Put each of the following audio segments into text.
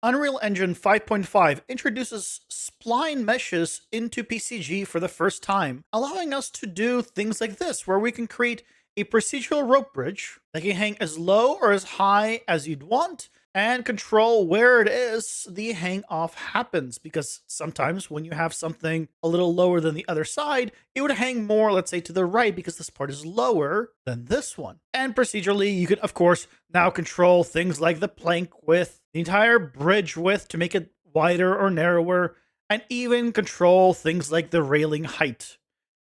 Unreal Engine 5.5 introduces spline meshes into PCG for the first time, allowing us to do things like this, where we can create a procedural rope bridge that can hang as low or as high as you'd want and control where it is the hang off happens. Because sometimes when you have something a little lower than the other side, it would hang more, let's say, to the right because this part is lower than this one. And procedurally, you can, of course, now control things like the plank width, the entire bridge width to make it wider or narrower, and even control things like the railing height.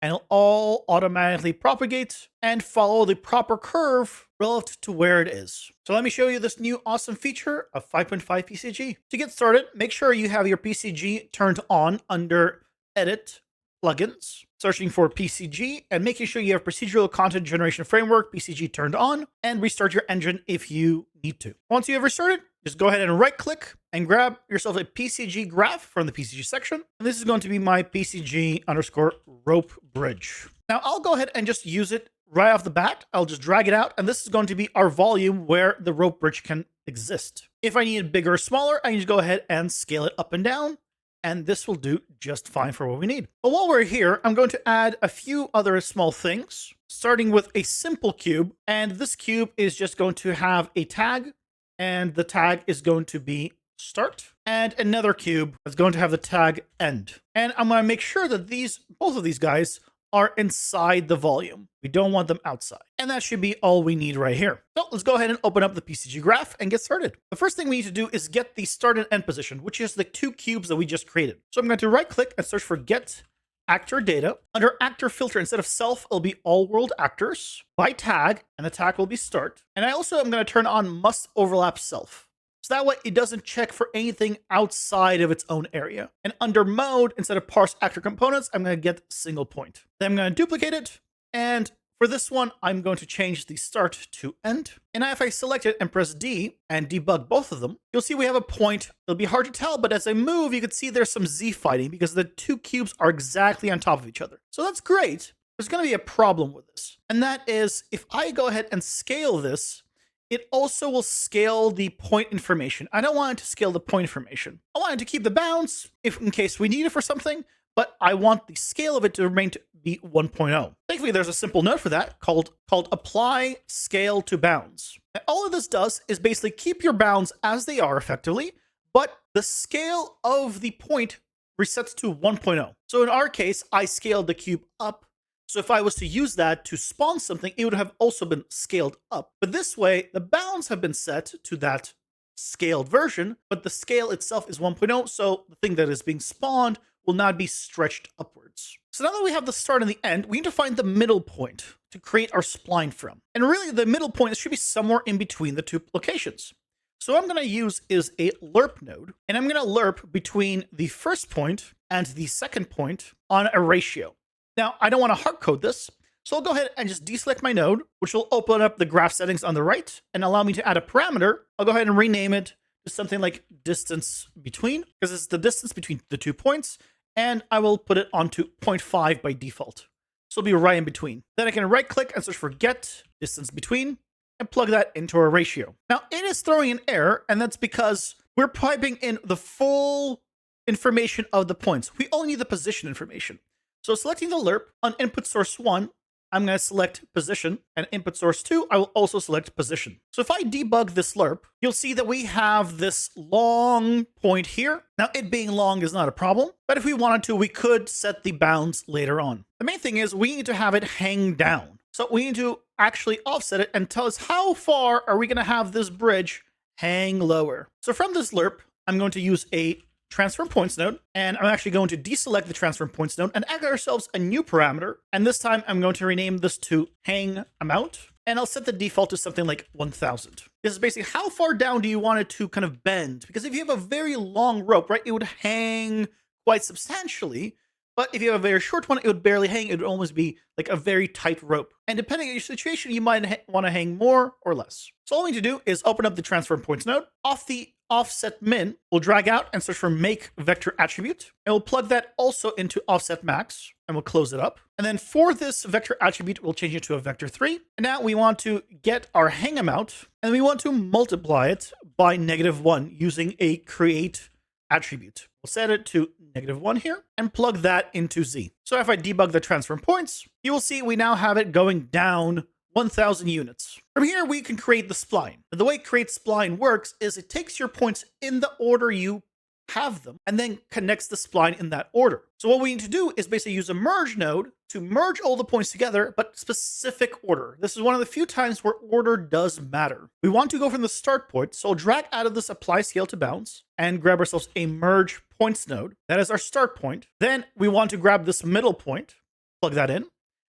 And it'll all automatically propagate and follow the proper curve relative to where it is. So let me show you this new awesome feature of 5.5 PCG. To get started, make sure you have your PCG turned on under Edit, Plugins, searching for PCG, and making sure you have Procedural Content Generation Framework, PCG, turned on, and restart your engine if you need to. Once you have restarted, just go ahead and right-click and grab yourself a PCG graph from the PCG section. And this is going to be my PCG underscore rope bridge. Now I'll go ahead and just use it right off the bat. I'll just drag it out, and this is going to be our volume where the rope bridge can exist. If I need it bigger or smaller, I can just go ahead and scale it up and down, and this will do just fine for what we need. But while we're here, I'm going to add a few other small things, starting with a simple cube. And this cube is just going to have a tag, and the tag is going to be start, and another cube is going to have the tag end. And I'm going to make sure that both of these guys are inside the volume. We don't want them outside. And that should be all we need right here. So let's go ahead and open up the PCG graph and get started. The first thing we need to do is get the start and end position, which is the two cubes that we just created. So I'm going to right click and search for get actor data. Under actor filter, instead of self, it'll be all world actors by tag, and the tag will be start. And I also am going to turn on must overlap self. So that way it doesn't check for anything outside of its own area. And under mode, instead of parse actor components, I'm going to get single point. Then I'm going to duplicate it. And for this one, I'm going to change the start to end. And now if I select it and press D and debug both of them, you'll see we have a point. It'll be hard to tell, but as I move, you can see there's some Z fighting because the two cubes are exactly on top of each other. So that's great. There's going to be a problem with this. And that is, if I go ahead and scale this, it also will scale the point information. I don't want it to scale the point information. I want it to keep the bounds in case we need it for something, but I want the scale of it to remain to be 1.0. Thankfully, there's a simple note for that called apply scale to bounds. And all of this does is basically keep your bounds as they are effectively, but the scale of the point resets to 1.0. So in our case, I scaled the cube up. So if I was to use that to spawn something, it would have also been scaled up. But this way, the bounds have been set to that scaled version, but the scale itself is 1.0, so the thing that is being spawned will not be stretched upwards. So now that we have the start and the end, we need to find the middle point to create our spline from. And really, the middle point should be somewhere in between the two locations. So what I'm going to use is a lerp node, and I'm going to lerp between the first point and the second point on a ratio. Now, I don't want to hard code this, so I'll go ahead and just deselect my node, which will open up the graph settings on the right and allow me to add a parameter. I'll go ahead and rename it to something like distance between, because it's the distance between the 2 points, and I will put it onto 0.5 by default. So it'll be right in between. Then I can right click and search for get distance between and plug that into a ratio. Now, it is throwing an error, and that's because we're piping in the full information of the points. We only need the position information. So selecting the lerp on input source 1, I'm going to select position, and input source 2, I will also select position. So if I debug this lerp, you'll see that we have this long point here. Now, it being long is not a problem, but if we wanted to, we could set the bounds later on. The main thing is we need to have it hang down. So we need to actually offset it and tell us how far are we going to have this bridge hang lower. So from this lerp, I'm going to use a transform points node, and I'm actually going to deselect the transform points node and add ourselves a new parameter. And this time I'm going to rename this to hang amount, and I'll set the default to something like 1000. This is basically how far down do you want it to kind of bend? Because if you have a very long rope, right, it would hang quite substantially. But if you have a very short one, it would barely hang. It would almost be like a very tight rope. And depending on your situation, you might want to hang more or less. So all we need to do is open up the transform points node. Off the offset min, we'll drag out and search for make vector attribute, and we'll plug that also into offset max, and we'll close it up. And then for this vector attribute, we'll change it to a vector 3. And now we want to get our hang amount, and we want to multiply it by -1 using a create attribute. We'll set it to -1 here and plug that into Z. So if I debug the transform points, you will see we now have it going down 1,000 units. From here, we can create the spline. The way create spline works is it takes your points in the order you have them and then connects the spline in that order. So what we need to do is basically use a merge node to merge all the points together, but specific order. This is one of the few times where order does matter. We want to go from the start point, so I'll drag out of this apply scale to bounds and grab ourselves a merge points node. That is our start point. Then we want to grab this middle point, plug that in.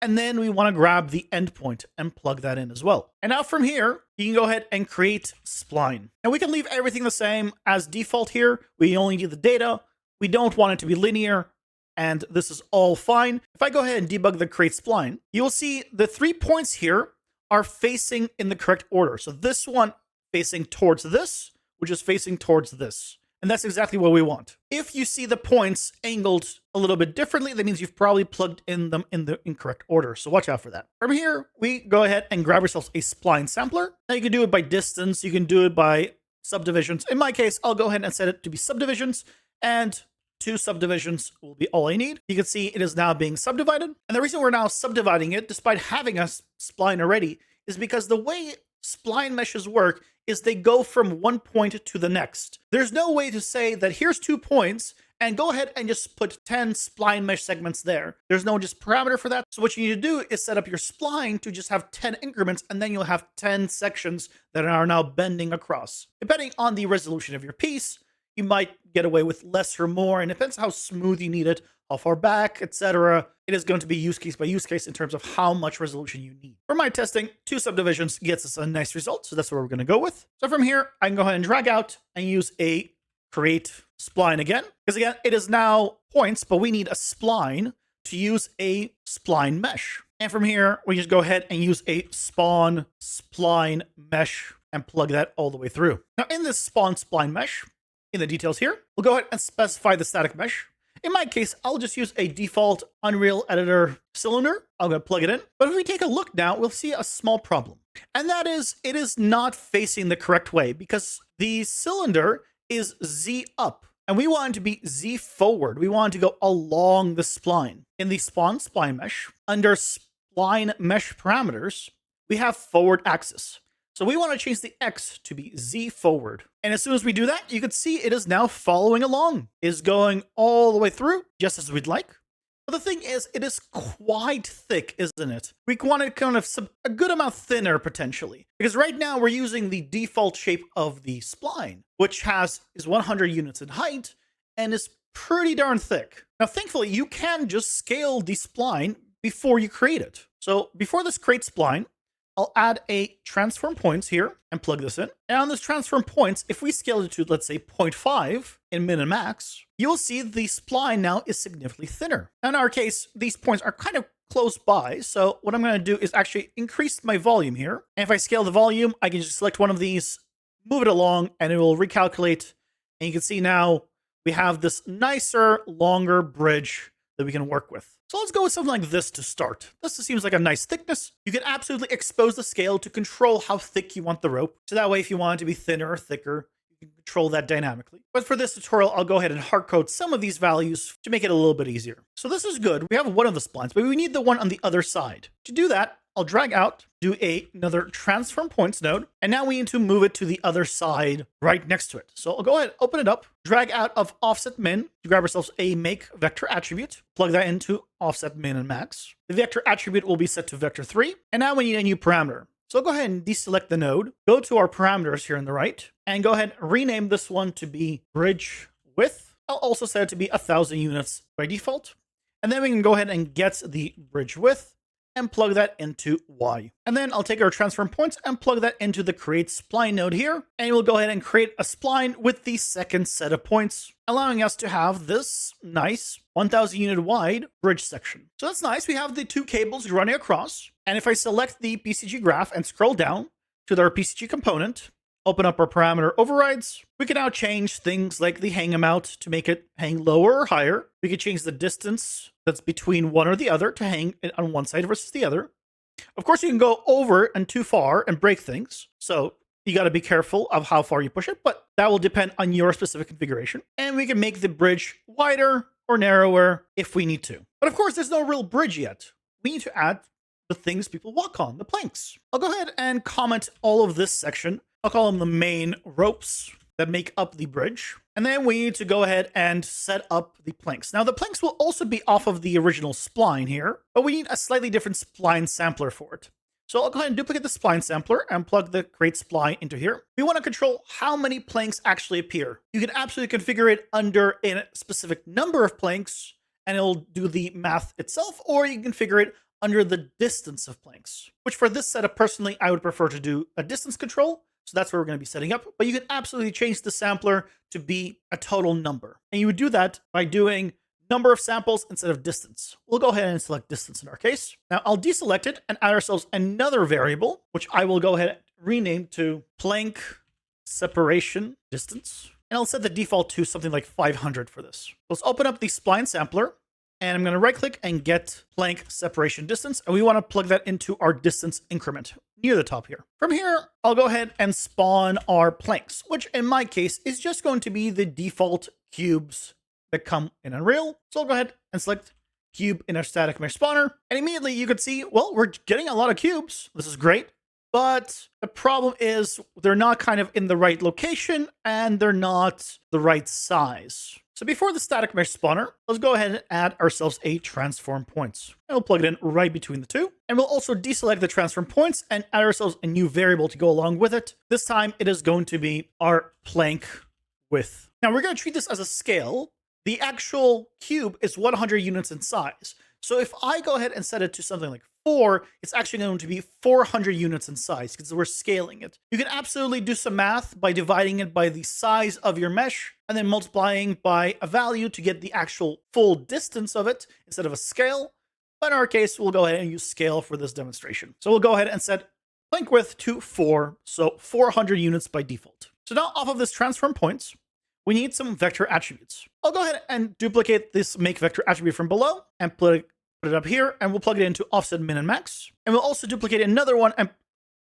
And then we want to grab the endpoint and plug that in as well. And now from here, you can go ahead and create spline. And we can leave everything the same as default here. We only need the data. We don't want it to be linear. And this is all fine. If I go ahead and debug the create spline, you will see the 3 points here are facing in the correct order. So this one facing towards this, which is facing towards this. And that's exactly what we want. If you see the points angled a little bit differently, that means you've probably plugged in them in the incorrect order. So watch out for that. From here, we go ahead and grab ourselves a spline sampler. Now you can do it by distance. You can do it by subdivisions. In my case, I'll go ahead and set it to be subdivisions, and 2 subdivisions will be all I need. You can see it is now being subdivided. And the reason we're now subdividing it, despite having a spline already, is because the way spline meshes work is they go from one point to the next. There's no way to say that here's 2 points and go ahead and just put 10 spline mesh segments there. There's no just parameter for that. So what you need to do is set up your spline to just have 10 increments, and then you'll have 10 sections that are now bending across. Depending on the resolution of your piece, you might get away with less or more, and it depends how smooth you need it, how far back, etc. It is going to be use case by use case in terms of how much resolution you need. For my testing, 2 subdivisions gets us a nice result, so that's what we're going to go with. So from here, I can go ahead and drag out and use a create spline again, because again, it is now points, but we need a spline to use a spline mesh. And from here, we just go ahead and use a spawn spline mesh and plug that all the way through. Now in this spawn spline mesh, in the details here, we'll go ahead and specify the static mesh. In my case, I'll just use a default Unreal Editor cylinder. I'm going to plug it in. But if we take a look now, we'll see a small problem. And that is, it is not facing the correct way because the cylinder is Z up. And we want it to be Z forward. We want it to go along the spline. In the spawn spline mesh, under spline mesh parameters, we have forward axis. So we want to change the X to be Z forward. And as soon as we do that, you can see it is now following along. It is going all the way through, just as we'd like. But the thing is, it is quite thick, isn't it? We want it kind of a good amount thinner, potentially. Because right now, we're using the default shape of the spline, which is 100 units in height and is pretty darn thick. Now, thankfully, you can just scale the spline before you create it. So before this create spline, I'll add a transform points here and plug this in. And on this transform points, if we scale it to, let's say, 0.5 in min and max, you'll see the spline now is significantly thinner. In our case, these points are kind of close by. So what I'm going to do is actually increase my volume here. And if I scale the volume, I can just select one of these, move it along, and it will recalculate. And you can see now we have this nicer, longer bridge that we can work with. So let's go with something like this to start. This seems like a nice thickness. You can absolutely expose the scale to control how thick you want the rope. So that way, if you want it to be thinner or thicker, you can control that dynamically. But for this tutorial, I'll go ahead and hard code some of these values to make it a little bit easier. So this is good. We have one of the splines, but we need the one on the other side. To do that, I'll drag out, do another transform points node, and now we need to move it to the other side right next to it. So I'll go ahead, open it up, drag out of offset min, to grab ourselves a make vector attribute, plug that into offset min and max. The vector attribute will be set to vector 3, and now we need a new parameter. So I'll go ahead and deselect the node, go to our parameters here on the right, and go ahead and rename this one to be bridge width. I'll also set it to be 1,000 units by default. And then we can go ahead and get the bridge width and plug that into Y. And then I'll take our transform points and plug that into the create spline node here. And we'll go ahead and create a spline with the second set of points, allowing us to have this nice 1,000 unit wide bridge section. So that's nice. We have the 2 cables running across. And if I select the PCG graph and scroll down to their PCG component, open up our parameter overrides, we can now change things like the hang amount to make it hang lower or higher. We can change the distance that's between one or the other to hang on one side versus the other. Of course, you can go over and too far and break things. So you got to be careful of how far you push it, but that will depend on your specific configuration. And we can make the bridge wider or narrower if we need to. But of course, there's no real bridge yet. We need to add the things people walk on, the planks. I'll go ahead and comment all of this section. I'll call them the main ropes that make up the bridge. And then we need to go ahead and set up the planks. Now, the planks will also be off of the original spline here, but we need a slightly different spline sampler for it. So I'll go ahead and duplicate the spline sampler and plug the create spline into here. We want to control how many planks actually appear. You can absolutely configure it under a specific number of planks, and it'll do the math itself, or you can configure it under the distance of planks, which for this setup, personally, I would prefer to do a distance control. So that's what we're going to be setting up. But you can absolutely change the sampler to be a total number. And you would do that by doing number of samples instead of distance. We'll go ahead and select distance in our case. Now I'll deselect it and add ourselves another variable, which I will go ahead and rename to plank separation distance. And I'll set the default to something like 500 for this. Let's open up the spline sampler. And I'm going to right click and get plank separation distance. And we want to plug that into our distance increment near the top here. From here, I'll go ahead and spawn our planks, which in my case is just going to be the default cubes that come in Unreal. So I'll go ahead and select cube in our static mesh spawner. And immediately you can see, well, we're getting a lot of cubes. This is great. But the problem is they're not kind of in the right location and they're not the right size. So before the static mesh spawner, let's go ahead and add ourselves a transform points. And we'll plug it in right between the two. And we'll also deselect the transform points and add ourselves a new variable to go along with it. This time it is going to be our plank width. Now we're going to treat this as a scale. The actual cube is 100 units in size. So if I go ahead and set it to something like 4, it's actually going to be 400 units in size because we're scaling it. You can absolutely do some math by dividing it by the size of your mesh and then multiplying by a value to get the actual full distance of it instead of a scale. But in our case, we'll go ahead and use scale for this demonstration. So we'll go ahead and set plank width to 4, so 400 units by default. So now off of this transform points, we need some vector attributes. I'll go ahead and duplicate this make vector attribute from below and put it up here, and we'll plug it into offset min and max. And we'll also duplicate another one and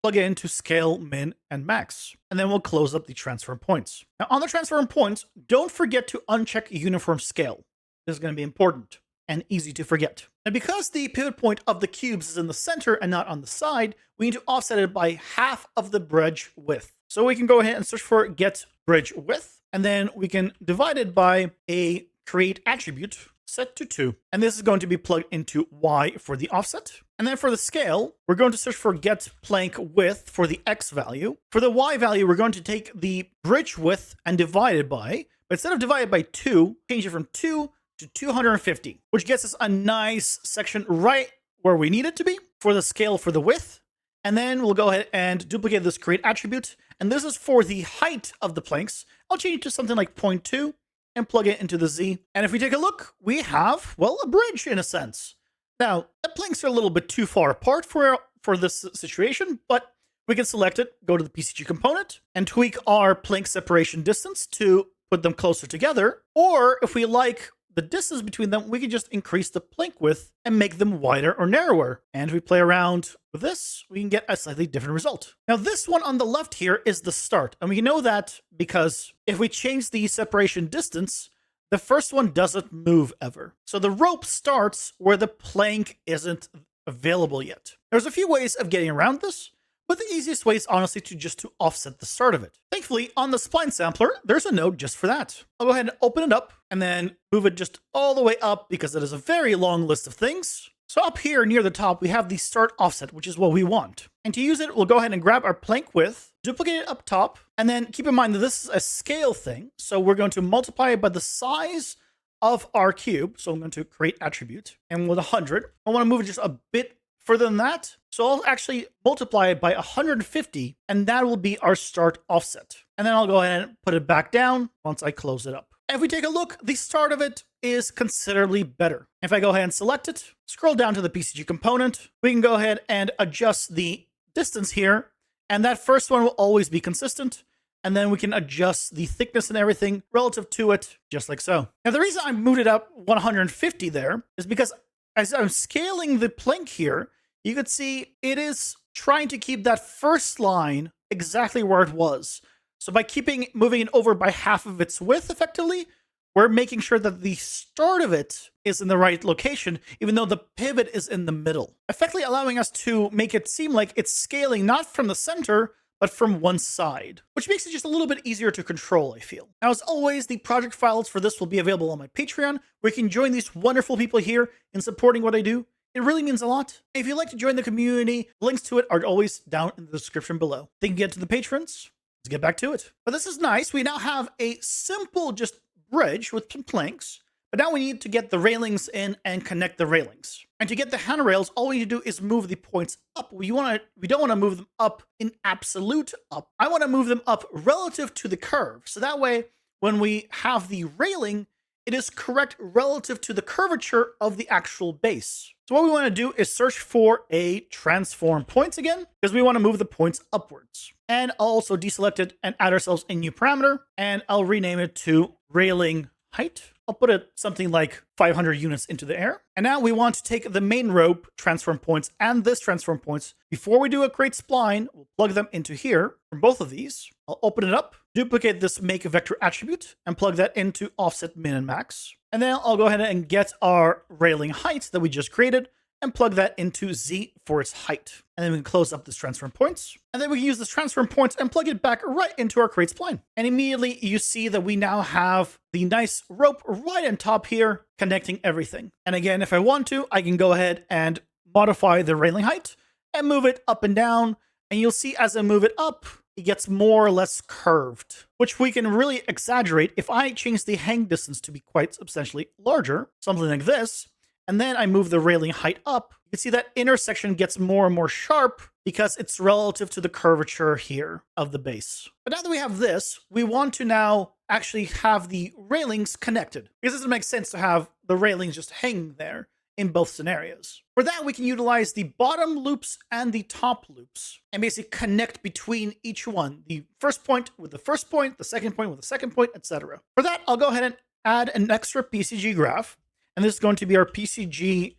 plug it into scale min and max. And then we'll close up the transform points. Now on the transform points, don't forget to uncheck uniform scale. This is going to be important and easy to forget. And because the pivot point of the cubes is in the center and not on the side, we need to offset it by half of the bridge width. So we can go ahead and search for get bridge width. And then we can divide it by a create attribute set to 2. And this is going to be plugged into Y for the offset. And then for the scale, we're going to search for get plank width for the X value. For the Y value, we're going to take the bridge width and divide it by, but instead of divided by 2, change it from 2 to 250, which gets us a nice section right where we need it to be for the scale for the width. And then we'll go ahead and duplicate this create attribute. And this is for the height of the planks. I'll change it to something like 0.2 and plug it into the Z. And if we take a look, we have, well, a bridge in a sense. Now, the planks are a little bit too far apart for this situation, but we can select it, go to the PCG component, and tweak our plank separation distance to put them closer together. Or if we like the distance between them, we can just increase the plank width and make them wider or narrower. And if we play around with this, we can get a slightly different result. Now, this one on the left here is the start. And we know that because if we change the separation distance, the first one doesn't move ever. So the rope starts where the plank isn't available yet. There's a few ways of getting around this, but the easiest way is honestly to offset the start of it. Thankfully, on the spline sampler, there's a node just for that. I'll go ahead and open it up and then move it just all the way up because it is a very long list of things. So up here near the top, we have the start offset, which is what we want. And to use it, we'll go ahead and grab our plank width, duplicate it up top, and then keep in mind that this is a scale thing. So we're going to multiply it by the size of our cube. So I'm going to create attribute, and with 100, I want to move it just a bit further than that. So I'll actually multiply it by 150, and that will be our start offset. And then I'll go ahead and put it back down once I close it up. If we take a look, the start of it is considerably better. If I go ahead and select it, scroll down to the PCG component, we can go ahead and adjust the distance here, and that first one will always be consistent. and then we can adjust the thickness and everything relative to it, just like so. Now, the reason I moved it up 150 there is because as I'm scaling the plank here, you could see it is trying to keep that first line exactly where it was. So by moving it over by half of its width, effectively, we're making sure that the start of it is in the right location, even though the pivot is in the middle, effectively allowing us to make it seem like it's scaling not from the center, but from one side, which makes it just a little bit easier to control, I feel. Now, as always, the project files for this will be available on my Patreon, where you can join these wonderful people here in supporting what I do. It really means a lot. If you'd like to join the community, links to it are always down in the description below. Then you can get to the patrons. Let's get back to it. But this is nice. We now have a simple just bridge with some planks, but now we need to get the railings in and connect the railings. And to get the handrails, all we need to do is move the points up. We don't want to move them up in absolute up. I want to move them up relative to the curve. So that way, when we have the railing, it is correct relative to the curvature of the actual base. So what we want to do is search for a transform points again, because we want to move the points upwards. And I'll also deselect it and add ourselves a new parameter, and I'll rename it to railing height. I'll put it something like 500 units into the air. And now we want to take the main rope transform points and this transform points. Before we do a create spline, we'll plug them into here from both of these. I'll open it up, duplicate this make vector attribute, and plug that into offset min and max. And then I'll go ahead and get our railing height that we just created and plug that into Z for its height. And then we can close up this transform points. And then we can use this transform points and plug it back right into our create spline. And immediately you see that we now have the nice rope right on top here connecting everything. And again, if I want to, I can go ahead and modify the railing height and move it up and down. And you'll see as I move it up, it gets more or less curved, which we can really exaggerate if I change the hang distance to be quite substantially larger, something like this. And then I move the railing height up, you can see that intersection gets more and more sharp because it's relative to the curvature here of the base. But now that we have this, we want to now actually have the railings connected, because it doesn't make sense to have the railings just hanging there in both scenarios. For that, we can utilize the bottom loops and the top loops and basically connect between each one. The first point with the first point, the second point with the second point, etc. For that, I'll go ahead and add an extra PCG graph. And this is going to be our PCG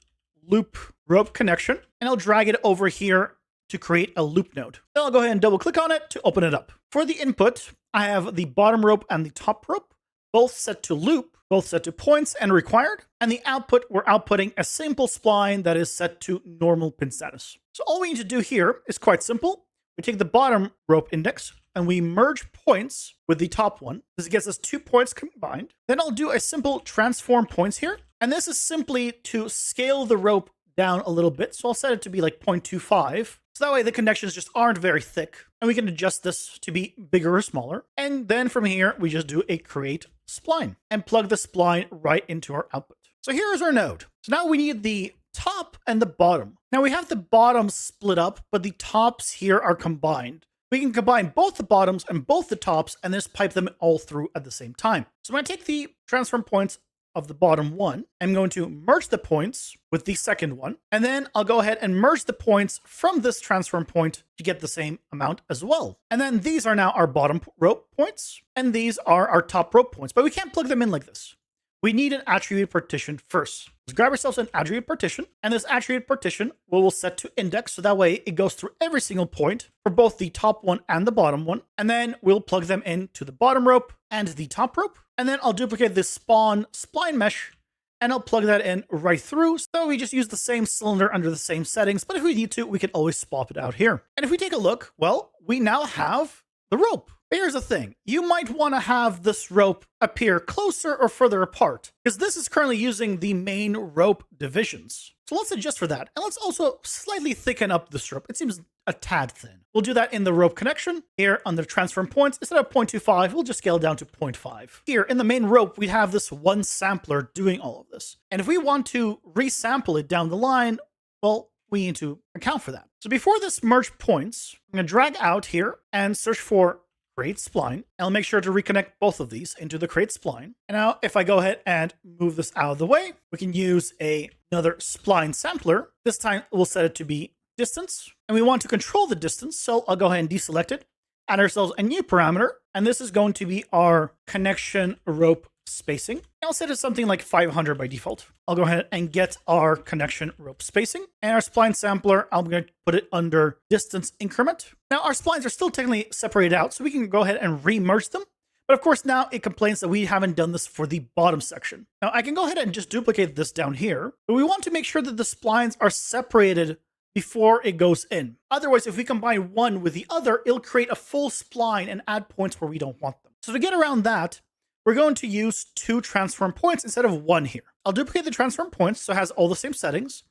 loop rope connection. And I'll drag it over here to create a loop node. Then I'll go ahead and double click on it to open it up. For the input, I have the bottom rope and the top rope, both set to loop, both set to points and required. And the output, we're outputting a simple spline that is set to normal pin status. So all we need to do here is quite simple. We take the bottom rope index and we merge points with the top one. This gets us 2 points combined. Then I'll do a simple transform points here. And this is simply to scale the rope down a little bit. So I'll set it to be like 0.25. So that way the connections just aren't very thick. And we can adjust this to be bigger or smaller. And then from here, we just do a create spline and plug the spline right into our output. So here is our node. So now we need the top and the bottom. Now we have the bottoms split up, but the tops here are combined. We can combine both the bottoms and both the tops and just pipe them all through at the same time. So I'm going to take the transform points of the bottom one. I'm going to merge the points with the second one. And then I'll go ahead and merge the points from this transform point to get the same amount as well. And then these are now our bottom rope points. And these are our top rope points. But we can't plug them in like this. We need an attribute partition first. Let's grab ourselves an attribute partition. And this attribute partition we'll set to index. So that way it goes through every single point for both the top one and the bottom one. And then we'll plug them into the bottom rope and the top rope. And then I'll duplicate this spawn spline mesh and I'll plug that in right through. So we just use the same cylinder under the same settings. But if we need to, we can always swap it out here. And if we take a look, well, we now have the rope. But here's the thing. You might want to have this rope appear closer or further apart, because this is currently using the main rope divisions. So let's adjust for that. And let's also slightly thicken up this rope. It seems a tad thin. We'll do that in the rope connection. Here on the transform points, instead of 0.25, we'll just scale down to 0.5. Here in the main rope, we have this one sampler doing all of this. And if we want to resample it down the line, well, we need to account for that. So before this merge points, I'm going to drag out here and search for create spline. And I'll make sure to reconnect both of these into the create spline. And now if I go ahead and move this out of the way, we can use another spline sampler. This time we'll set it to be distance. And we want to control the distance. So I'll go ahead and deselect it, add ourselves a new parameter, And this is going to be our connection rope spacing. I'll set it something like 500 by default. I'll go ahead and get our connection rope spacing. And our spline sampler, I'm going to put it under distance increment. Now, our splines are still technically separated out, so we can go ahead and re-merge them. But of course, now it complains that we haven't done this for the bottom section. Now, I can go ahead and just duplicate this down here, but we want to make sure that the splines are separated before it goes in. Otherwise, if we combine one with the other, it'll create a full spline and add points where we don't want them. So to get around that, we're going to use 2 transform points instead of 1 here. I'll duplicate the transform points so it has all the same settings,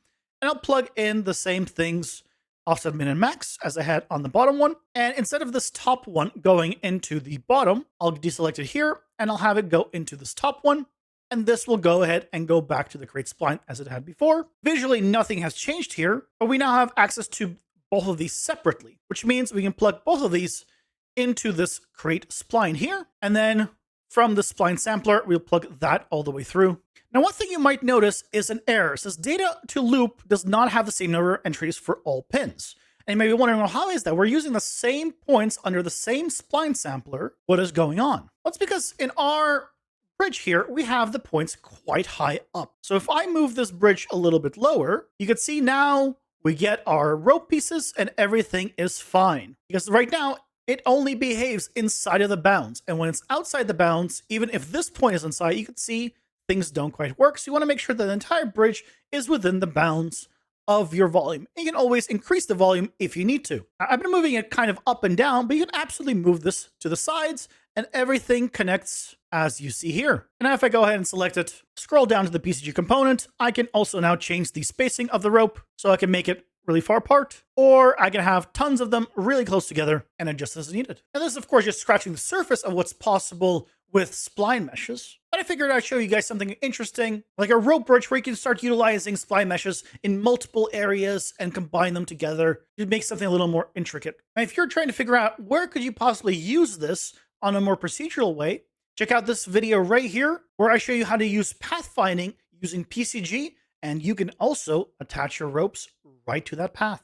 and I'll plug in the same things, offset min and max, as I had on the bottom one. And instead of this top one going into the bottom, I'll deselect it here, and I'll have it go into this top one. And this will go ahead and go back to the create spline as it had before. Visually, nothing has changed here, but we now have access to both of these separately, which means we can plug both of these into this create spline here. And then from the spline sampler, we'll plug that all the way through. Now, one thing you might notice is an error. It says data to loop does not have the same number of entries for all pins. And you may be wondering, well, how is that? We're using the same points under the same spline sampler. What is going on? Well, it's because in our bridge here, we have the points quite high up. So if I move this bridge a little bit lower, you can see now we get our rope pieces and everything is fine. Because right now, it only behaves inside of the bounds. And when it's outside the bounds, even if this point is inside, you can see things don't quite work. So you want to make sure that the entire bridge is within the bounds of your volume. And you can always increase the volume if you need to. I've been moving it kind of up and down, but you can absolutely move this to the sides and everything connects as you see here. And now if I go ahead and select it, scroll down to the PCG component, I can also now change the spacing of the rope so I can make it really far apart, or I can have tons of them really close together and adjust as needed. And this is of course just scratching the surface of what's possible with spline meshes. But I figured I'd show you guys something interesting, like a rope bridge where you can start utilizing spline meshes in multiple areas and combine them together to make something a little more intricate. And if you're trying to figure out where could you possibly use this on a more procedural way, check out this video right here where I show you how to use pathfinding using PCG, and you can also attach your ropes right to that path.